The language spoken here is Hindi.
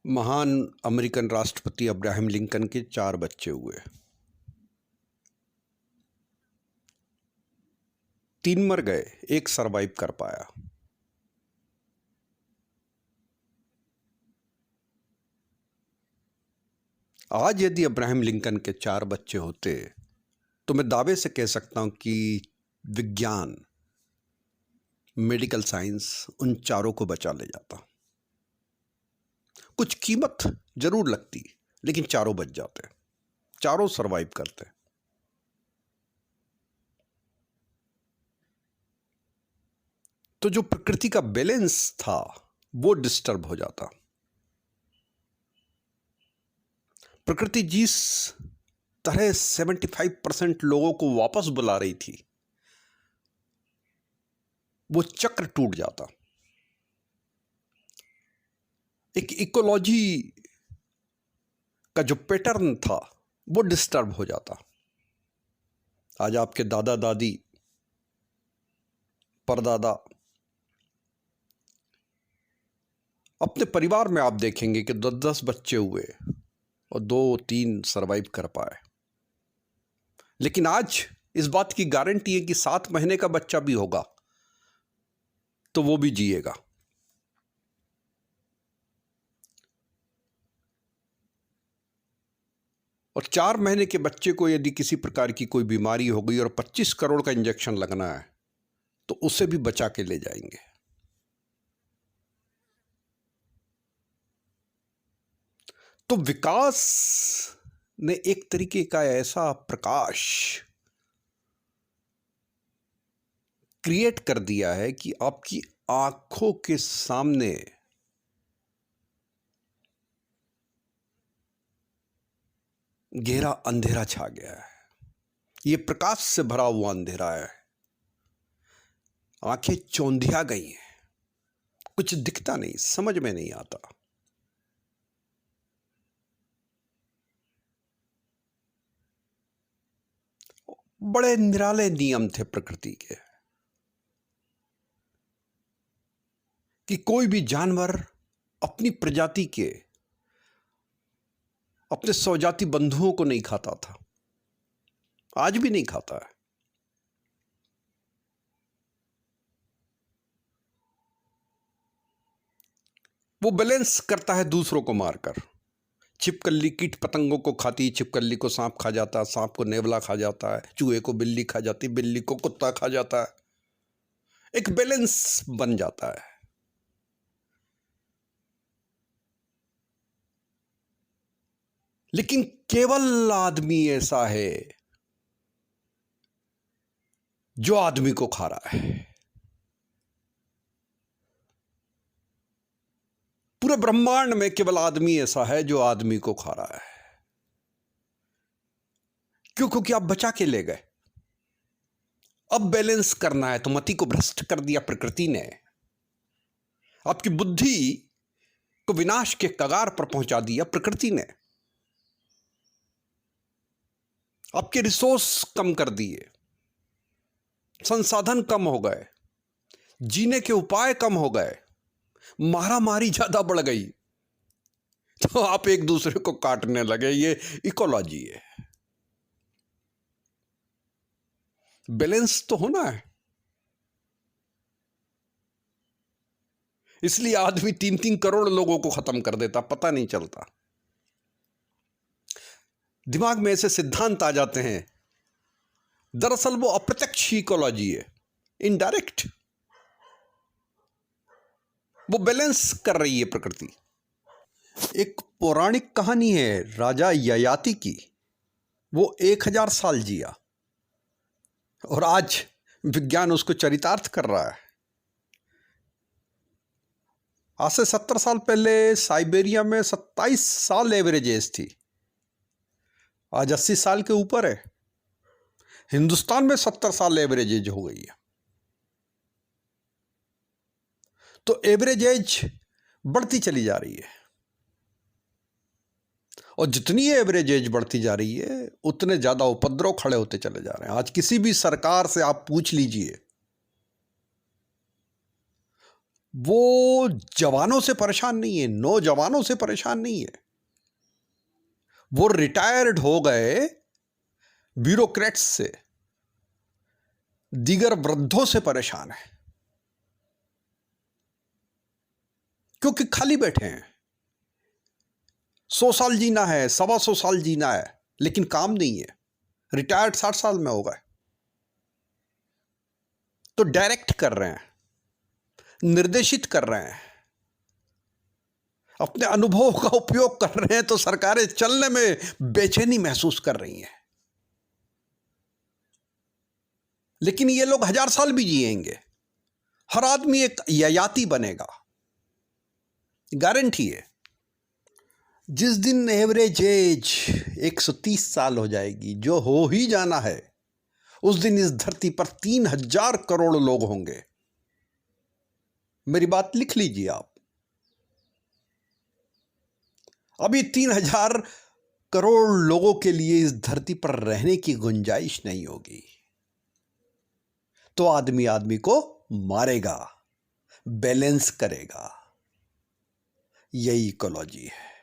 महान अमेरिकन राष्ट्रपति अब्राहम लिंकन के 4 बच्चे हुए। 3 मर गए, 1 सरवाइव कर पाया। आज यदि अब्राहम लिंकन के 4 बच्चे होते तो मैं दावे से कह सकता हूं कि विज्ञान, मेडिकल साइंस उन चारों को बचा ले जाता। कुछ कीमत जरूर लगती, लेकिन चारों बच जाते, चारों सरवाइव करते। तो जो प्रकृति का बैलेंस था वो डिस्टर्ब हो जाता। प्रकृति जिस तरह 75% लोगों को वापस बुला रही थी, वो चक्र टूट जाता। एक इकोलॉजी का जो पैटर्न था वो डिस्टर्ब हो जाता। आज आपके दादा दादी, परदादा, अपने परिवार में आप देखेंगे कि 10-10 बच्चे हुए और 2-3 सरवाइव कर पाए। लेकिन आज इस बात की गारंटी है कि 7 महीने का बच्चा भी होगा तो वो भी जिएगा। और 4 महीने के बच्चे को यदि किसी प्रकार की कोई बीमारी हो गई और 25 करोड़ का इंजेक्शन लगना है तो उसे भी बचा के ले जाएंगे। तो विकास ने एक तरीके का ऐसा प्रकाश क्रिएट कर दिया है कि आपकी आंखों के सामने गहरा अंधेरा छा गया है। ये प्रकाश से भरा हुआ अंधेरा है। आंखें चौंधिया गई हैं, कुछ दिखता नहीं, समझ में नहीं आता। बड़े निराले नियम थे प्रकृति के कि कोई भी जानवर अपनी प्रजाति के, अपने स्वजाति बंधुओं को नहीं खाता था, आज भी नहीं खाता है। वो बैलेंस करता है दूसरों को मारकर। छिपकली कीट पतंगों को खाती, छिपकली को सांप खा जाता, सांप को नेवला खा जाता है, चूहे को बिल्ली खा जाती, बिल्ली को कुत्ता खा जाता है। एक बैलेंस बन जाता है। लेकिन केवल आदमी ऐसा है जो आदमी को खा रहा है। पूरे ब्रह्मांड में केवल आदमी ऐसा है जो आदमी को खा रहा है। क्यों? क्योंकि आप बचा के ले गए। अब बैलेंस करना है तो मति को भ्रष्ट कर दिया प्रकृति ने। आपकी बुद्धि को विनाश के कगार पर पहुंचा दिया प्रकृति ने। आपके रिसोर्स कम कर दिए, संसाधन कम हो गए, जीने के उपाय कम हो गए, मारामारी ज्यादा बढ़ गई, तो आप एक दूसरे को काटने लगे। ये इकोलॉजी है। बैलेंस तो होना है। इसलिए आदमी 3-3 करोड़ लोगों को खत्म कर देता, पता नहीं चलता। दिमाग में ऐसे सिद्धांत आ जाते हैं। दरअसल वो अप्रत्यक्ष इकोलॉजी है, इनडायरेक्ट। वो बैलेंस कर रही है प्रकृति। एक पौराणिक कहानी है राजा ययाति की। वो 1000 साल जिया और आज विज्ञान उसको चरितार्थ कर रहा है। आज से 70 साल पहले साइबेरिया में 27 साल एवरेज एज थी, आज 80 साल के ऊपर है। हिंदुस्तान में 70 साल एवरेज एज हो गई है। तो एवरेज एज बढ़ती चली जा रही है, और जितनी एवरेज एज बढ़ती जा रही है उतने ज्यादा उपद्रव खड़े होते चले जा रहे हैं। आज किसी भी सरकार से आप पूछ लीजिए, वो जवानों से परेशान नहीं है, नौजवानों से परेशान नहीं है, वो रिटायर्ड हो गए ब्यूरोक्रेट्स से, दीगर वृद्धों से परेशान है, क्योंकि खाली बैठे हैं। 100 साल जीना है, 125 साल जीना है, लेकिन काम नहीं है। रिटायर्ड 60 साल में हो गए, तो डायरेक्ट कर रहे हैं, निर्देशित कर रहे हैं, अपने अनुभव का उपयोग कर रहे हैं, तो सरकारें चलने में बेचैनी महसूस कर रही हैं। लेकिन ये लोग 1000 साल भी जिएंगे, हर आदमी एक ययाति बनेगा, गारंटी है। जिस दिन एवरेज एज 130 साल हो जाएगी, जो हो ही जाना है, उस दिन इस धरती पर 3000 करोड़ लोग होंगे। मेरी बात लिख लीजिए आप। अभी 3000 करोड़ लोगों के लिए इस धरती पर रहने की गुंजाइश नहीं होगी, तो आदमी आदमी को मारेगा, बैलेंस करेगा। यही इकोलॉजी है।